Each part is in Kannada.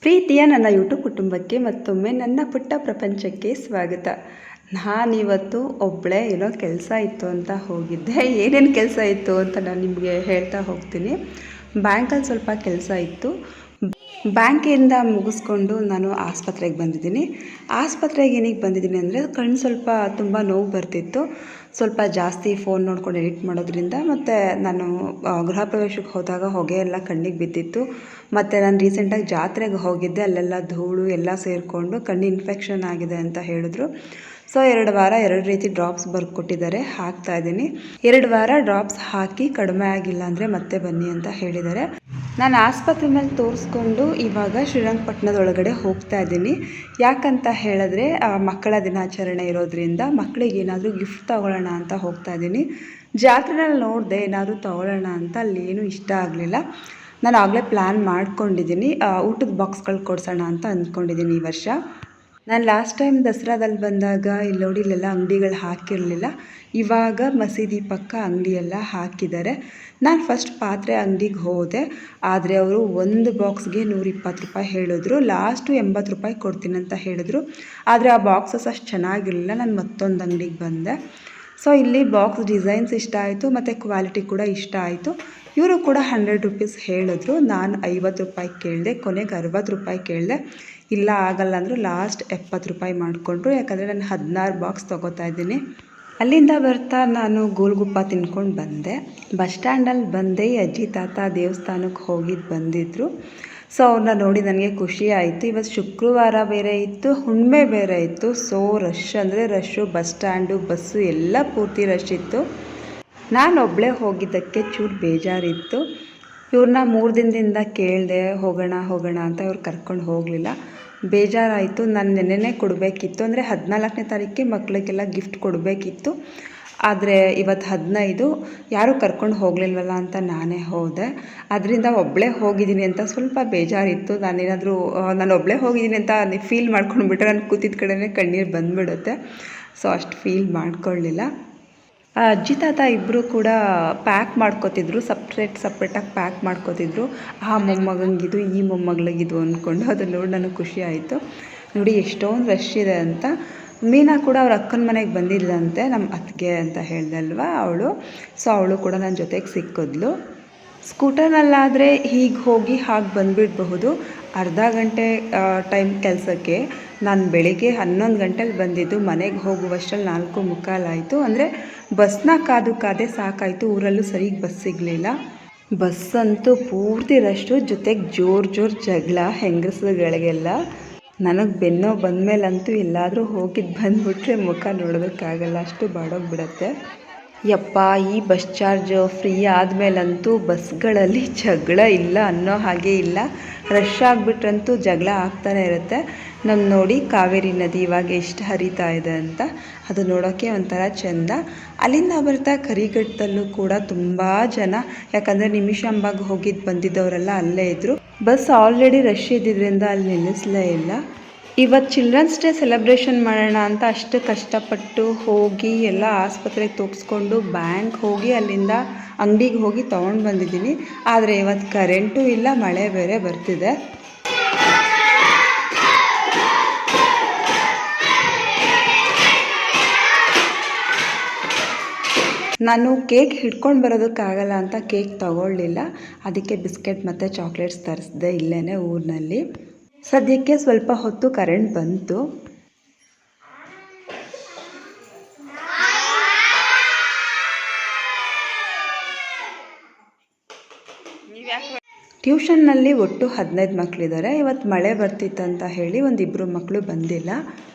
ಪ್ರೀತಿಯ ನನ್ನ ಯೂಟ್ಯೂಬ್ ಕುಟುಂಬಕ್ಕೆ ಮತ್ತೊಮ್ಮೆ ನನ್ನ ಪುಟ್ಟ ಪ್ರಪಂಚಕ್ಕೆ ಸ್ವಾಗತ. ನಾನಿವತ್ತು ಒಬ್ಬಳೇ ಏನೋ ಕೆಲಸ ಇತ್ತು ಅಂತ ಹೋಗಿದ್ದೆ. ಏನೇನು ಕೆಲಸ ಇತ್ತು ಅಂತ ನಾನು ನಿಮಗೆ ಹೇಳ್ತಾ ಹೋಗ್ತೀನಿ. ಬ್ಯಾಂಕಲ್ಲಿ ಸ್ವಲ್ಪ ಕೆಲಸ ಇತ್ತು. ಬ್ಯಾಂಕಿಂದ ಮುಗಿಸ್ಕೊಂಡು ನಾನು ಆಸ್ಪತ್ರೆಗೆ ಬಂದಿದ್ದೀನಿ. ಆಸ್ಪತ್ರೆಗೆ ಏನಕ್ಕೆ ಬಂದಿದ್ದೀನಿ ಅಂದರೆ ಕಣ್ಣು ಸ್ವಲ್ಪ ತುಂಬ ನೋವು ಬರ್ತಿತ್ತು. ಸ್ವಲ್ಪ ಜಾಸ್ತಿ ಫೋನ್ ನೋಡ್ಕೊಂಡು ಎಡಿಟ್ ಮಾಡೋದ್ರಿಂದ, ಮತ್ತು ನಾನು ಗೃಹ ಪ್ರವೇಶಕ್ಕೆ ಹೋದಾಗ ಹೊಗೆ ಎಲ್ಲ ಕಣ್ಣಿಗೆ ಬಿದ್ದಿತ್ತು. ಮತ್ತು ನಾನು ರೀಸೆಂಟಾಗಿ ಜಾತ್ರೆಗೆ ಹೋಗಿದ್ದೆ, ಅಲ್ಲೆಲ್ಲ ಧೂಳು ಎಲ್ಲ ಸೇರಿಕೊಂಡು ಕಣ್ಣು ಇನ್ಫೆಕ್ಷನ್ ಆಗಿದೆ ಅಂತ ಹೇಳಿದ್ರು. ಸೊ 2 ವಾರ 2 ರೀತಿ ಡ್ರಾಪ್ಸ್ ಬರ್ಕೊಟ್ಟಿದ್ದಾರೆ, ಹಾಕ್ತಾಯಿದ್ದೀನಿ. 2 ವಾರ ಡ್ರಾಪ್ಸ್ ಹಾಕಿ ಕಡಿಮೆ ಆಗಿಲ್ಲ ಅಂದರೆ ಮತ್ತೆ ಬನ್ನಿ ಅಂತ ಹೇಳಿದ್ದಾರೆ. ನಾನು ಆಸ್ಪತ್ರೆ ಮೇಲೆ ತೋರಿಸ್ಕೊಂಡು ಇವಾಗ ಶ್ರೀರಂಗಪಟ್ಟಣದೊಳಗಡೆ ಹೋಗ್ತಾ ಇದ್ದೀನಿ. ಯಾಕಂತ ಹೇಳಿದ್ರೆ ಮಕ್ಕಳ ದಿನಾಚರಣೆ ಇರೋದ್ರಿಂದ ಮಕ್ಕಳಿಗೆ ಏನಾದರೂ ಗಿಫ್ಟ್ ತೊಗೊಳ್ಳೋಣ ಅಂತ ಹೋಗ್ತಾ ಇದ್ದೀನಿ. ಜಾತ್ರೆನಲ್ಲಿ ನೋಡಿದೆ ಏನಾದರೂ ತೊಗೊಳ್ಳೋಣ ಅಂತ, ಅಲ್ಲಿ ಏನೂ ಇಷ್ಟ ಆಗಲಿಲ್ಲ. ನಾನು ಆಗಲೇ ಪ್ಲ್ಯಾನ್ ಮಾಡ್ಕೊಂಡಿದ್ದೀನಿ, ಊಟದ ಬಾಕ್ಸ್ಗಳು ಕೊಡ್ಸೋಣ ಅಂತ ಅಂದ್ಕೊಂಡಿದ್ದೀನಿ ಈ ವರ್ಷ. ನಾನು ಲಾಸ್ಟ್ ಟೈಮ್ ದಸರಾದಲ್ಲಿ ಬಂದಾಗ ಇಲ್ಲಿ ನೋಡಿ ಇಲ್ಲೆಲ್ಲ ಅಂಗಡಿಗಳು ಹಾಕಿರಲಿಲ್ಲ. ಇವಾಗ ಮಸೀದಿ ಪಕ್ಕ ಅಂಗಡಿಯೆಲ್ಲ ಹಾಕಿದ್ದಾರೆ. ನಾನು ಫಸ್ಟ್ ಪಾತ್ರೆ ಅಂಗಡಿಗೆ ಹೋದೆ, ಆದರೆ ಅವರು ಒಂದು ಬಾಕ್ಸ್ಗೆ 120 ರೂಪಾಯಿ ಹೇಳಿದ್ರು. ಲಾಸ್ಟು 80 ರೂಪಾಯಿ ಕೊಡ್ತೀನಿ ಅಂತ ಹೇಳಿದ್ರು. ಆದರೆ ಆ ಬಾಕ್ಸಸ್ ಅಷ್ಟು ಚೆನ್ನಾಗಿರಲಿಲ್ಲ. ನಾನು ಮತ್ತೊಂದು ಅಂಗಡಿಗೆ ಬಂದೆ. ಸೊ ಇಲ್ಲಿ ಬಾಕ್ಸ್ ಡಿಸೈನ್ಸ್ ಇಷ್ಟ ಆಯಿತು, ಮತ್ತು ಕ್ವಾಲಿಟಿ ಕೂಡ ಇಷ್ಟ ಆಯಿತು. ಇವರು ಕೂಡ 100 ರೂಪೀಸ್ ಹೇಳಿದ್ರು. ನಾನು 50 ರೂಪಾಯಿ ಕೇಳಿದೆ, ಕೊನೆಗೆ 60 ರೂಪಾಯಿ ಕೇಳಿದೆ. ಇಲ್ಲ ಆಗಲ್ಲ ಅಂದರು. ಲಾಸ್ಟ್ 70 ರೂಪಾಯಿ ಮಾಡಿಕೊಂಡ್ರು. ಯಾಕಂದರೆ ನಾನು 16 ಬಾಕ್ಸ್ ತೊಗೋತಾ ಇದ್ದೀನಿ. ಅಲ್ಲಿಂದ ಬರ್ತಾ ನಾನು ಗೋಲ್ಗುಪ್ಪ ತಿನ್ಕೊಂಡು ಬಂದೆ. ಬಸ್ ಸ್ಟ್ಯಾಂಡಲ್ಲಿ ಬಂದೆ. ಅಜ್ಜಿ ತಾತ ದೇವಸ್ಥಾನಕ್ಕೆ ಬಂದಿದ್ದರು. ಸೊ ಅವ್ರನ್ನ ನೋಡಿ ನನಗೆ ಖುಷಿ ಆಯಿತು. ಇವತ್ತು ಶುಕ್ರವಾರ ಬೇರೆ ಇತ್ತು, ಹುಣ್ಣಿಮೆ ಬೇರೆ ಇತ್ತು. ಸೊ ರಶ್ ಅಂದರೆ ರಶ್ಶು, ಬಸ್ ಸ್ಟ್ಯಾಂಡು, ಬಸ್ಸು ಎಲ್ಲ ಪೂರ್ತಿ ರಶ್ ಇತ್ತು. ನಾನು ಒಬ್ಬಳೇ ಹೋಗಿದ್ದಕ್ಕೆ ಚೂರು ಬೇಜಾರಿತ್ತು. ಇವ್ರನ್ನ 3 ದಿನದಿಂದ ಕೇಳಿದೆ ಹೋಗೋಣ ಅಂತ. ಇವ್ರು ಕರ್ಕೊಂಡು ಹೋಗಲಿಲ್ಲ. ಬೇಜಾರಾಯಿತು. ನಾನು ನೆನ್ನೆನೇ ಕೊಡಬೇಕಿತ್ತು, ಅಂದರೆ 14ನೇ ತಾರೀಕಿಗೆ ಮಕ್ಕಳಿಗೆಲ್ಲ ಗಿಫ್ಟ್ ಕೊಡಬೇಕಿತ್ತು. ಆದರೆ ಇವತ್ತು 15, ಯಾರೂ ಕರ್ಕೊಂಡು ಹೋಗಲಿಲ್ವಲ್ಲ ಅಂತ ನಾನೇ ಹೋದೆ. ಅದರಿಂದ ಒಬ್ಬಳೇ ಹೋಗಿದ್ದೀನಿ ಅಂತ ಸ್ವಲ್ಪ ಬೇಜಾರಿತ್ತು. ನಾನು ಒಬ್ಬಳೇ ಹೋಗಿದ್ದೀನಿ ಅಂತ ಫೀಲ್ ಮಾಡ್ಕೊಂಡ್ಬಿಟ್ರೆ ನಾನು ಕೂತಿದ್ದ ಕಡೆಯೇ ಕಣ್ಣೀರು ಬಂದುಬಿಡುತ್ತೆ. ಸೊ ಅಷ್ಟು ಫೀಲ್ ಮಾಡ್ಕೊಳ್ಳಿಲ್ಲ. ಅಜ್ಜಿ ತಾತ ಇಬ್ಬರು ಕೂಡ ಪ್ಯಾಕ್ ಮಾಡ್ಕೋತಿದ್ರು, ಸಪ್ರೇಟಾಗಿ ಪ್ಯಾಕ್ ಮಾಡ್ಕೋತಿದ್ರು. ಆ ಮೊಮ್ಮಗಂಗಿದು ಈ ಮೊಮ್ಮಗಳಿಗಿದು ಅಂದ್ಕೊಂಡು. ಅದು ನೋಡಿ ನನಗೆ ಖುಷಿ ಆಯಿತು. ನೋಡಿ ಎಷ್ಟೊಂದು ರಶ್ ಇದೆ ಅಂತ. ಮೀನಾ ಕೂಡ ಅವ್ರ ಅಕ್ಕನ ಮನೆಗೆ ಬಂದಿದ್ಲಂತೆ, ನಮ್ಮ ಅತ್ತಿಗೆ ಅಂತ ಹೇಳ್ದೆ ಅಲ್ವಾ ಅವಳು. ಸೊ ಅವಳು ಕೂಡ ನನ್ನ ಜೊತೆಗೆ ಸಿಕ್ಕಿದ್ಲು. ಸ್ಕೂಟರ್ನಲ್ಲಾದರೆ ಹೀಗೆ ಹೋಗಿ ಹಾಗೆ ಬಂದುಬಿಡಬಹುದು. ಅರ್ಧ ಗಂಟೆ ಟೈಮ್ ಕೆಲಸಕ್ಕೆ ನಾನು ಬೆಳಿಗ್ಗೆ 11 ಗಂಟೆಗೆ ಬಂದಿದ್ದು. ಮನೆಗೆ ಹೋಗುವಷ್ಟರಲ್ಲಿ 4:45 ಆಯಿತು. ಅಂದರೆ ಬಸ್ನ ಕಾದೇ ಸಾಕಾಯಿತು. ಊರಲ್ಲೂ ಸರಿಗೆ ಬಸ್ ಸಿಗಲಿಲ್ಲ. ಬಸ್ಸಂತೂ ಪೂರ್ತಿ ರಶ್ಶು, ಜೊತೆಗೆ ಜೋರು ಜಗಳ ಹೆಂಗಸುಗಳಿಗೆಲ್ಲ. ನನಗೆ ಬೆನ್ನೋ ಬಂದಮೇಲಂತೂ ಎಲ್ಲಾದರೂ ಹೋಗಿದ್ದು ಬಂದುಬಿಟ್ರೆ ಮುಖ ನೋಡೋದಕ್ಕಾಗಲ್ಲ, ಅಷ್ಟು ಬಾಡೋಗ್ಬಿಡತ್ತೆ. ಯಪ್ಪ, ಈ ಬಸ್ ಚಾರ್ಜ್ ಫ್ರೀ ಆದಮೇಲಂತೂ ಬಸ್ಗಳಲ್ಲಿ ಜಗಳ ಇಲ್ಲ ಅನ್ನೋ ಹಾಗೆ ಇಲ್ಲ. ರಶ್ ಆಗಿಬಿಟ್ರಂತೂ ಜಗಳ ಆಗ್ತಾನೆ ಇರುತ್ತೆ. ನೋಡಿ ಕಾವೇರಿ ನದಿ ಇವಾಗ ಎಷ್ಟು ಹರಿತಾ ಇದೆ ಅಂತ. ಅದು ನೋಡೋಕ್ಕೆ ಒಂಥರ ಚೆಂದ. ಅಲ್ಲಿಂದ ಬರ್ತಾ ಕರಿಘಟ್ಟದಲ್ಲೂ ಕೂಡ ತುಂಬ ಜನ, ಯಾಕಂದರೆ ನಿಮಿಷಾಂಬಾಗೆ ಬಂದಿದ್ದವರೆಲ್ಲ ಅಲ್ಲೇ ಇದ್ದರು. ಬಸ್ ಆಲ್ರೆಡಿ ರಶ್ ಇದ್ದಿದ್ದರಿಂದ ಅಲ್ಲಿ ನಿಲ್ಲಿಸಲೇ ಇಲ್ಲ. ಇವತ್ತು ಚಿಲ್ಡ್ರನ್ಸ್ ಡೇ ಸೆಲೆಬ್ರೇಷನ್ ಮಾಡೋಣ ಅಂತ ಅಷ್ಟು ಕಷ್ಟಪಟ್ಟು ಹೋಗಿ ಎಲ್ಲ ಆಸ್ಪತ್ರೆಗೆ ತೋರಿಸ್ಕೊಂಡು ಬ್ಯಾಂಕ್ ಹೋಗಿ ಅಲ್ಲಿಂದ ಅಂಗಡಿಗೆ ಹೋಗಿ ತೊಗೊಂಡು ಬಂದಿದ್ದೀನಿ. ಆದರೆ ಇವತ್ತು ಕರೆಂಟೂ ಇಲ್ಲ, ಮಳೆ ಬೇರೆ ಬರ್ತಿದೆ. ನಾನು ಕೇಕ್ ಹಿಡ್ಕೊಂಡು ಬರೋದಕ್ಕಾಗಲ್ಲ ಅಂತ ಕೇಕ್ ತಗೊಳ್ಳಿಲ್ಲ. ಅದಕ್ಕೆ ಬಿಸ್ಕೆಟ್ ಮತ್ತು ಚಾಕ್ಲೇಟ್ಸ್ ತರಿಸಿದೆ ಇಲ್ಲೇ ಊರಿನಲ್ಲಿ. ಸದ್ಯಕ್ಕೆ ಸ್ವಲ್ಪ ಹೊತ್ತು ಕರೆಂಟ್ ಬಂತು. ಟ್ಯೂಷನ್ನಲ್ಲಿ ಒಟ್ಟು 15 ಮಕ್ಕಳಿದ್ದಾರೆ. ಇವತ್ತು ಮಳೆ ಬರ್ತಿತ್ತಂತ ಹೇಳಿ ಒಂದಿಬ್ಬರು ಮಕ್ಕಳು ಬಂದಿಲ್ಲ.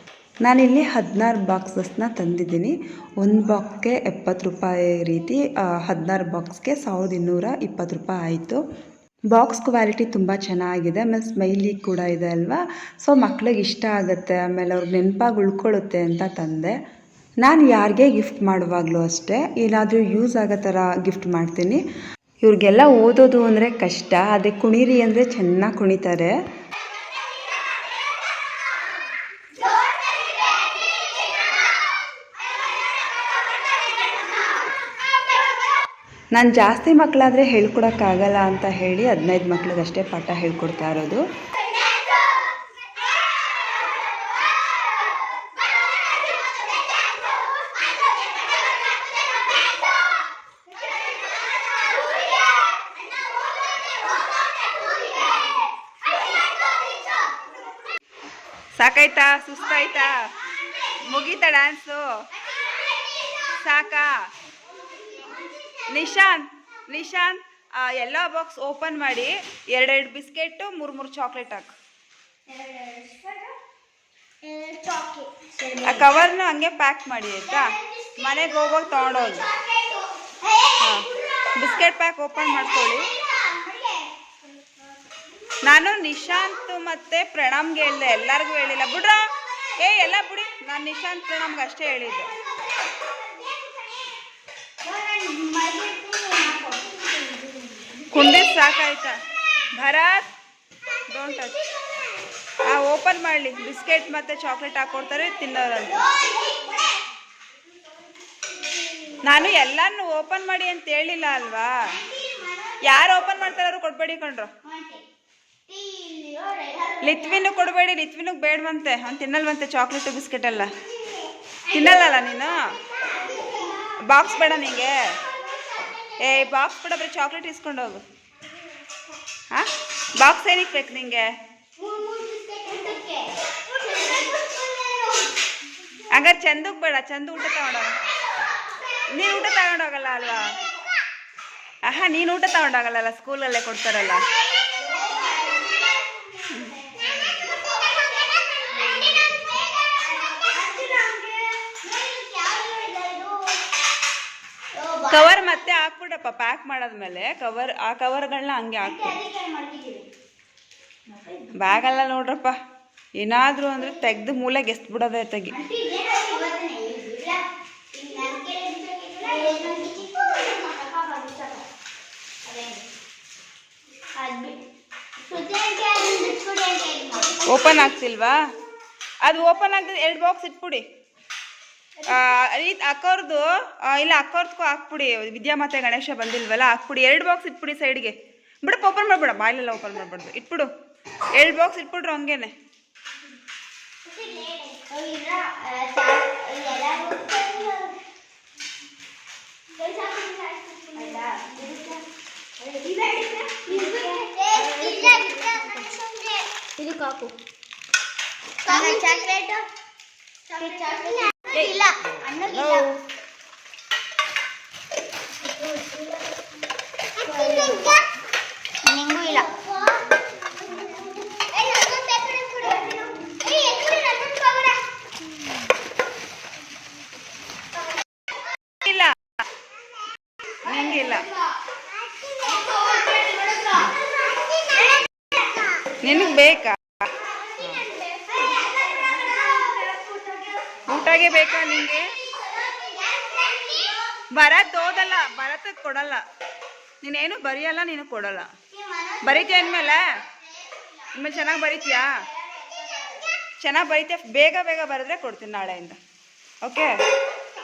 ನಾನಿಲ್ಲಿ 16 ಬಾಕ್ಸಸ್ನ ತಂದಿದ್ದೀನಿ. ಒಂದು ಬಾಕ್ಸ್ಗೆ 70 ರೂಪಾಯಿ ರೀತಿ, 16 ಬಾಕ್ಸ್ಗೆ 1220 ರೂಪಾಯಿ ಆಯಿತು. ಬಾಕ್ಸ್ ಕ್ವಾಲಿಟಿ ತುಂಬ ಚೆನ್ನಾಗಿದೆ, ಆಮೇಲೆ ಸ್ಮೈಲಿ ಕೂಡ ಇದೆ ಅಲ್ವಾ. ಸೊ ಮಕ್ಳಿಗೆ ಇಷ್ಟ ಆಗುತ್ತೆ, ಆಮೇಲೆ ಅವ್ರಿಗೆ ನೆನಪಾಗಿ ಉಳ್ಕೊಳ್ಳುತ್ತೆ ಅಂತ ತಂದೆ. ನಾನು ಯಾರಿಗೇ ಗಿಫ್ಟ್ ಮಾಡುವಾಗಲೂ ಅಷ್ಟೇ ಏನಾದರೂ ಯೂಸ್ ಆಗೋ ಥರ ಗಿಫ್ಟ್ ಮಾಡ್ತೀನಿ. ಇವ್ರಿಗೆಲ್ಲ ಓದೋದು ಅಂದರೆ ಕಷ್ಟ, ಅದೇ ಕುಣೀರಿ ಅಂದರೆ ಚೆನ್ನಾಗಿ ಕುಣಿತಾರೆ. ನಾನು ಜಾಸ್ತಿ ಮಕ್ಕಳಾದರೆ ಹೇಳ್ಕೊಡೋಕ್ಕಾಗಲ್ಲ ಅಂತ ಹೇಳಿ 15 ಮಕ್ಳಿಗಷ್ಟೇ ಪಾಠ ಹೇಳ್ಕೊಡ್ತಾ ಇರೋದು. ಸಾಕಾಯ್ತಾ? ಸುಸ್ತಾಯ್ತಾ? ಮುಗೀತಾ ಡ್ಯಾನ್ಸು? ಸಾಕಾ? ನಿಶಾಂತ್ ಎಲ್ಲ ಬಾಕ್ಸ್ ಓಪನ್ ಮಾಡಿ 2 ಬಿಸ್ಕೆಟು 3 ಚಾಕ್ಲೇಟ್ ಹಾಕು. ಆ ಕವರ್ನ ಹಂಗೆ ಪ್ಯಾಕ್ ಮಾಡಿ ಆಯ್ತಾ? ಮನೆಗೆ ಹೋಗೋಗಿ ತೊಗೊಂಡೋಗಿ. ಹಾಂ, ಬಿಸ್ಕೆಟ್ ಪ್ಯಾಕ್ ಓಪನ್ ಮಾಡ್ಕೊಳ್ಳಿ. ನಾನು ನಿಶಾಂತ್ ಮತ್ತು ಪ್ರಣಮ್ಗೆ ಹೇಳಿದೆ, ಎಲ್ಲರಿಗೂ ಹೇಳಿಲ್ಲ. ಬಿಡ್ರ ಎಲ್ಲ ಬಿಡಿ, ನಾನು ನಿಶಾಂತ್ ಪ್ರಣಮ್ಗೆ ಅಷ್ಟೇ ಹೇಳಿದ್ದೆ. ಕುಂದಿದ್ದು ಸಾಕಾಯ್ತಾ? Bharat don't touch. ಓಪನ್ ಮಾಡಲಿ. ಬಿಸ್ಕೆಟ್ ಮತ್ತು ಚಾಕ್ಲೇಟ್ ಹಾಕ್ಕೊಡ್ತಾರೆ ತಿನ್ನೋರಂತ. ನಾನು ಎಲ್ಲಾನು ಓಪನ್ ಮಾಡಿ ಅಂತ ಹೇಳಿಲ್ಲ ಅಲ್ವಾ? ಯಾರು ಓಪನ್ ಮಾಡ್ತಾರೆ ಅವರು ಕೊಡ್ಬೇಡಿ ಕಣ್ರು. ಲಿತ್ವಿನು ಕೊಡಬೇಡಿ, ಲಿತ್ವಿನಿಗೆ ಬೇಡವಂತೆ, ಅವ್ನು ತಿನ್ನಲ್ವಂತೆ ಚಾಕ್ಲೇಟು ಬಿಸ್ಕೆಟ್ ಎಲ್ಲ. ತಿನ್ನಲ್ಲ ನೀನು? ಬಾಕ್ಸ್ ಬೇಡ ನಿಂಗೆ? ಬಾಕ್ಸ್ ಬೇಡ, ಬರೀ ಚಾಕ್ಲೇಟ್ ಇಸ್ಕೊಂಡು ಹೋಗು. ಹಾಂ, ಬಾಕ್ಸ್ ಏನಕ್ಕೆ ಬೇಕು ನಿಂಗೆ? ಹಂಗಾರೆ ಚಂದಕ್ಕೆ ಬೇಡ, ಚಂದ ಊಟ ತಗೊಂಡೋಗ. ನೀನು ಊಟ ತಗೊಂಡೋಗಲ್ಲ ಅಲ್ವಾ? ನೀನು ಊಟ ತಗೊಂಡೋಗಲ್ಲ, ಸ್ಕೂಲಲ್ಲೇ ಕೊಡ್ತಾರಲ್ಲ. ಕವರ್ ಮತ್ತೆ ಹಾಕ್ಬಿಡಪ್ಪ, ಪ್ಯಾಕ್ ಮಾಡಾದ್ಮೇಲೆ ಆ ಕವರ್ಗಳನ್ನ ಹಂಗೆ ಹಾಕ್ಬಿಡು. ಬ್ಯಾಗಲ್ಲ ನೋಡ್ರಪ್ಪ, ಏನಾದರೂ ಅಂದರೆ ತೆಗ್ದು ಮೂಲೆಗೆ ಎಸ್ಬಿಡೋದೇ ತೆಗಿ. ಓಪನ್ ಆಗ್ತಿಲ್ವಾ? ಅದು ಓಪನ್ ಆಗ್ತದೆ. 2 ಬಾಕ್ಸ್ ಇಟ್ಬಿಡಿ. ಅಕ್ಕವ್ರದ್ದು ಇಲ್ಲ, ಅಕ್ಕವ್ರದ್ದು ಹಾಕ್ಬಿಡಿ. ವಿದ್ಯಾ ಮತ್ತೆ ಗಣೇಶ ಬಂದಿಲ್ವಲ್ಲ, ಹಾಕ್ಬಿಡಿ. 2 ಬಾಕ್ಸ್ ಇಟ್ಬಿಡಿ ಸೈಡ್ಗೆ. ಬಿಡಪ್ಪ, ಓಪನ್ ಮಾಡ್ಬೇಡ, ಬಾಯ್ಲೆಲ್ಲ ಓಪನ್ ಮಾಡ್ಬಾರ್ದು. ಇಟ್ಬಿಡು, 2 ಬಾಕ್ಸ್ ಇಟ್ಬಿಡ್ರು ಹಂಗೇನೆ. ಇಲ್ಲ ನಿಂಗೂ ಇಲ್ಲ. ಇಲ್ಲ ನಿಂಗಿಲ್ಲ. ನಿನಗೆ ಬೇಕಾ? ಊಟಗೆ ಬೇಕಾ ನಿಂಗೆ? ಭರತ್ ಓದಲ್ಲ, ಭರತಕ್ಕೆ ಕೊಡಲ್ಲ. ನೀನೇನು ಬರೆಯಲ್ಲ, ನೀನು ಕೊಡಲ್ಲ. ಬರೀತೀಯ ಇನ್ಮೇಲೆ? ಇನ್ಮೇಲೆ ಚೆನ್ನಾಗಿ ಬರೀತೀಯಾ? ಚೆನ್ನಾಗಿ ಬರೀತೀಯ? ಬೇಗ ಬೇಗ ಬರೆದ್ರೆ ಕೊಡ್ತೀನಿ ನಾಳೆಯಿಂದ. ಓಕೆ?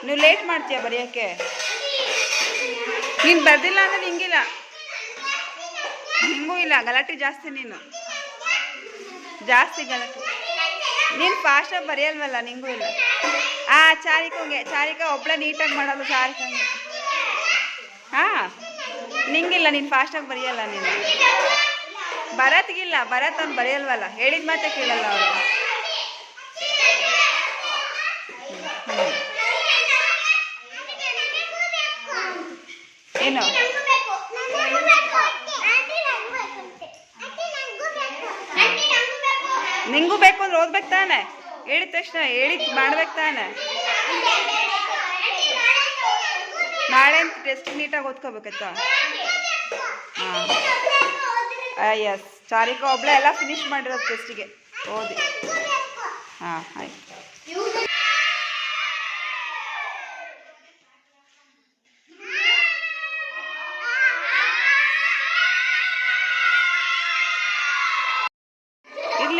ನೀವು ಲೇಟ್ ಮಾಡ್ತೀಯ ಬರೆಯೋಕ್ಕೆ. ನೀನು ಬರ್ದಿಲ್ಲ ಅಂದರೆ ನಿಂಗಿಲ್ಲ, ನಿಂಗೂ ಇಲ್ಲ. ಗಲಾಟೆ ಜಾಸ್ತಿ, ನೀನು ಜಾಸ್ತಿ ಗಲಾಟೆ. ನೀನು ಫಾಸ್ಟಾಗಿ ಬರೆಯಲ್ವಲ್ಲ, ನಿಂಗೂ ಇಲ್ಲ. ಚಾರಿಕಾ ಒಬ್ಬಳೆ ನೀಟಾಗಿ ಮಾಡೋದು ಚಾರಿಕಂಗೆ. ನಿಂಗಿಲ್ಲ, ನೀನು ಫಾಸ್ಟಾಗಿ ಬರೆಯಲ್ಲ. ನೀನು ಭರತ್ಗಿಲ್ಲ, ಭರತ್ ಅವ್ನು ಬರೆಯಲ್ವಲ್ಲ, ಹೇಳಿದ ಮಾತೆ ಕೇಳಲ್ಲ ಅವನು. ಏನು ನಿಂಗೂ ಬೇಕು ಅಂದ್ರೆ ಓದ್ಬೇಕು ತಾನೆ? ಹೇಳಿದ ತಕ್ಷಣ ಹೇಳಿದ್ ಮಾಡ್ಬೇಕು ತಾನೆ? ನಾಳೆ ಟೆಸ್ಟ್ ನೀಟಾಗಿ ಓದ್ಕೋಬೇಕತ್ತ. ಎಸ್, ಚಾರಿಕಾ ಒಬ್ಳೆ ಎಲ್ಲ ಫಿನಿಶ್ ಮಾಡಿರೋದು ಟೆಸ್ಟಿಗೆ ಓದಿ. ಆಯ್ತು.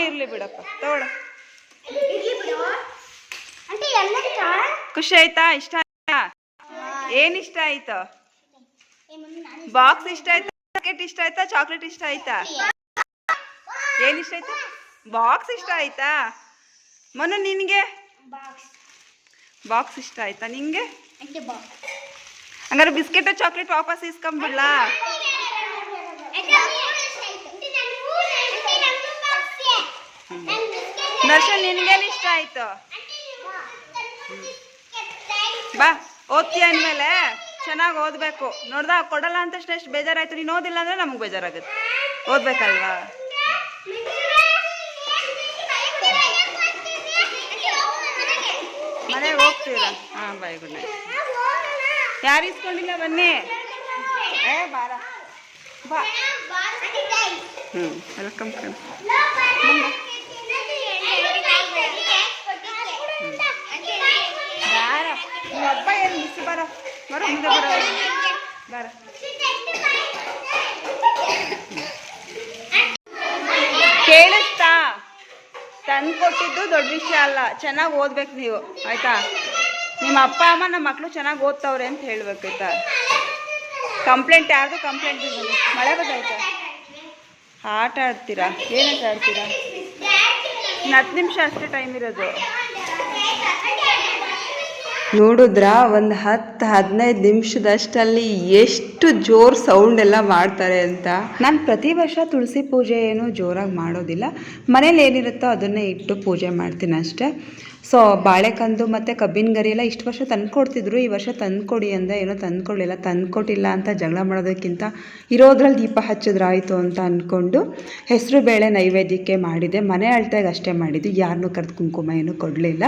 ಇರ್ಲಿ ಬಿಡಪ್ಪ, ತಗೊಳ. ಖುಷಿ ಆಯ್ತಾ? ಇಷ್ಟ ಆಯ್ತಾ? ಏನ್ ಇಷ್ಟ ಆಯ್ತು? ಬಾಕ್ಸ್ ಇಷ್ಟ ಆಯ್ತಾ? ಬಿಸ್ಕೆಟ್ ಇಷ್ಟ ಆಯ್ತಾ? ಚಾಕ್ಲೇಟ್ ಇಷ್ಟ ಆಯ್ತಾ? ಏನ್ ಇಷ್ಟ ಆಯ್ತಾ? ಬಾಕ್ಸ್ ಇಷ್ಟ ಆಯ್ತಾ? ಮನು ನಿನ್ಗೆ ಬಾಕ್ಸ್ ಇಷ್ಟ ಆಯ್ತಾ? ನಿಂಗೆ ಹಂಗಾರೆ ಬಿಸ್ಕೆಟ್ ಚಾಕ್ಲೇಟ್ ವಾಪಸ್ ಇಸ್ಕೊಂಬಿಡ್ಲಾ? ದರ್ಶನ್ ನಿನ್ಗೇನು ಇಷ್ಟ ಆಯ್ತು? ಬಾ, ಓದ್ತೀಯ ಅಂದಮೇಲೆ ಚೆನ್ನಾಗಿ ಓದಬೇಕು. ನೋಡ್ದ ಕೊಡಲ್ಲ ಅಂತ ಎಷ್ಟು ಬೇಜಾರಾಯ್ತು. ನೀನು ಓದಿಲ್ಲ ಅಂದರೆ ನಮಗೆ ಬೇಜಾರಾಗುತ್ತೆ. ಓದ್ಬೇಕಲ್ವಾ? ಮನೆಗೆ ಹೋಗ್ತೀರಾ? ಹಾಂ, ಬಾಯ್, ಗುಡ್ ನೈಟ್. ಯಾರು ಇಸ್ಕೊಂಡಿಲ್ಲ ಬನ್ನಿ. ಬಾರ ಬಾ. ವೆಲ್ಕಮ್ ಕಣ. ಬಾರ, ನಿಮ್ಮ ಹಬ್ಬ ಏನು ಮಿಸ್. ಬರ ಬರ, ಮುಂದೆ ಬರ ಬಾರ. ಕೇಳಿಸ್ತಾ? ತಂದು ಕೊಟ್ಟಿದ್ದು ದೊಡ್ಡ ವಿಷಯ ಅಲ್ಲ. ಚೆನ್ನಾಗಿ ಓದ್ಬೇಕು ನೀವು, ಆಯ್ತಾ? ನಿಮ್ಮ ಅಪ್ಪ ಅಮ್ಮ ನಮ್ಮ ಮಕ್ಕಳು ಚೆನ್ನಾಗಿ ಓದ್ತವ್ರೆ ಅಂತ ಹೇಳ್ಬೇಕು, ಆಯ್ತಾ? ಕಂಪ್ಲೇಂಟ್ ಯಾರ್ದು ಕಂಪ್ಲೇಂಟ್ ಇಲ್ಲ. ಮಳೆ ಬದ್ದಾಯ್ತಾ? ಆಟ ಆಡ್ತೀರಾ? ಏನಾಟ ಆಡ್ತೀರಾ? 10 ನಿಮಿಷ ಅಷ್ಟೇ ಟೈಮ್ ಇರೋದು. ನೋಡಿದ್ರಾ, ಒಂದು 10-15 ನಿಮಿಷದಷ್ಟಲ್ಲಿ ಎಷ್ಟು ಜೋರು ಸೌಂಡ್ ಎಲ್ಲ ಮಾಡ್ತಾರೆ ಅಂತ. ನಾನು ಪ್ರತಿ ವರ್ಷ ತುಳಸಿ ಪೂಜೆ ಏನು ಜೋರಾಗಿ ಮಾಡೋದಿಲ್ಲ. ಮನೇಲಿ ಏನಿರುತ್ತೋ ಅದನ್ನೇ ಇಟ್ಟು ಪೂಜೆ ಮಾಡ್ತೀನಿ ಅಷ್ಟೇ. ಸೊ ಬಾಳೆಕಂದು ಮತ್ತು ಕಬ್ಬಿನ ಗರಿ ಎಲ್ಲ ಇಷ್ಟು ವರ್ಷ ತಂದುಕೊಡ್ತಿದ್ರು. ಈ ವರ್ಷ ತಂದುಕೊಡಿ ಅಂದೆ, ಏನೋ ತಂದುಕೊಡ್ಲಿಲ್ಲ. ತಂದುಕೊಟ್ಟಿಲ್ಲ ಅಂತ ಜಗಳ ಮಾಡೋದಕ್ಕಿಂತ ಇರೋದ್ರಲ್ಲಿ ದೀಪ ಹಚ್ಚಿದ್ರಾಯಿತು ಅಂತ ಅಂದ್ಕೊಂಡು ಹೆಸರು ಬೇಳೆ ನೈವೇದ್ಯಕ್ಕೆ ಮಾಡಿದೆ. ಮನೆ ಅಳ್ತೆಗೆ ಅಷ್ಟೇ ಮಾಡಿದ್ದು, ಯಾರನ್ನೂ ಕರೆದು ಕುಂಕುಮ ಏನೂ ಕೊಡಲಿಲ್ಲ.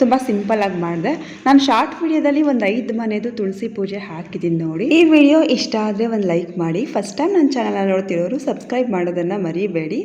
ತುಂಬ ಸಿಂಪಲ್ಲಾಗಿ ಮಾಡಿದೆ. ನಾನು ಶಾರ್ಟ್ ವಿಡಿಯೋದಲ್ಲಿ ಒಂದು 5 ಮನೆದು ತುಳಸಿ ಪೂಜೆ ಹಾಕಿದ್ದೀನಿ ನೋಡಿ. ಈ ವಿಡಿಯೋ ಇಷ್ಟ ಆದರೆ ಒಂದು ಲೈಕ್ ಮಾಡಿ. ಫಸ್ಟ್ ಟೈಮ್ ನನ್ನ ಚಾನಲ್ ನೋಡ್ತಿರೋರು ಸಬ್ಸ್ಕ್ರೈಬ್ ಮಾಡೋದನ್ನು ಮರಿಬೇಡಿ.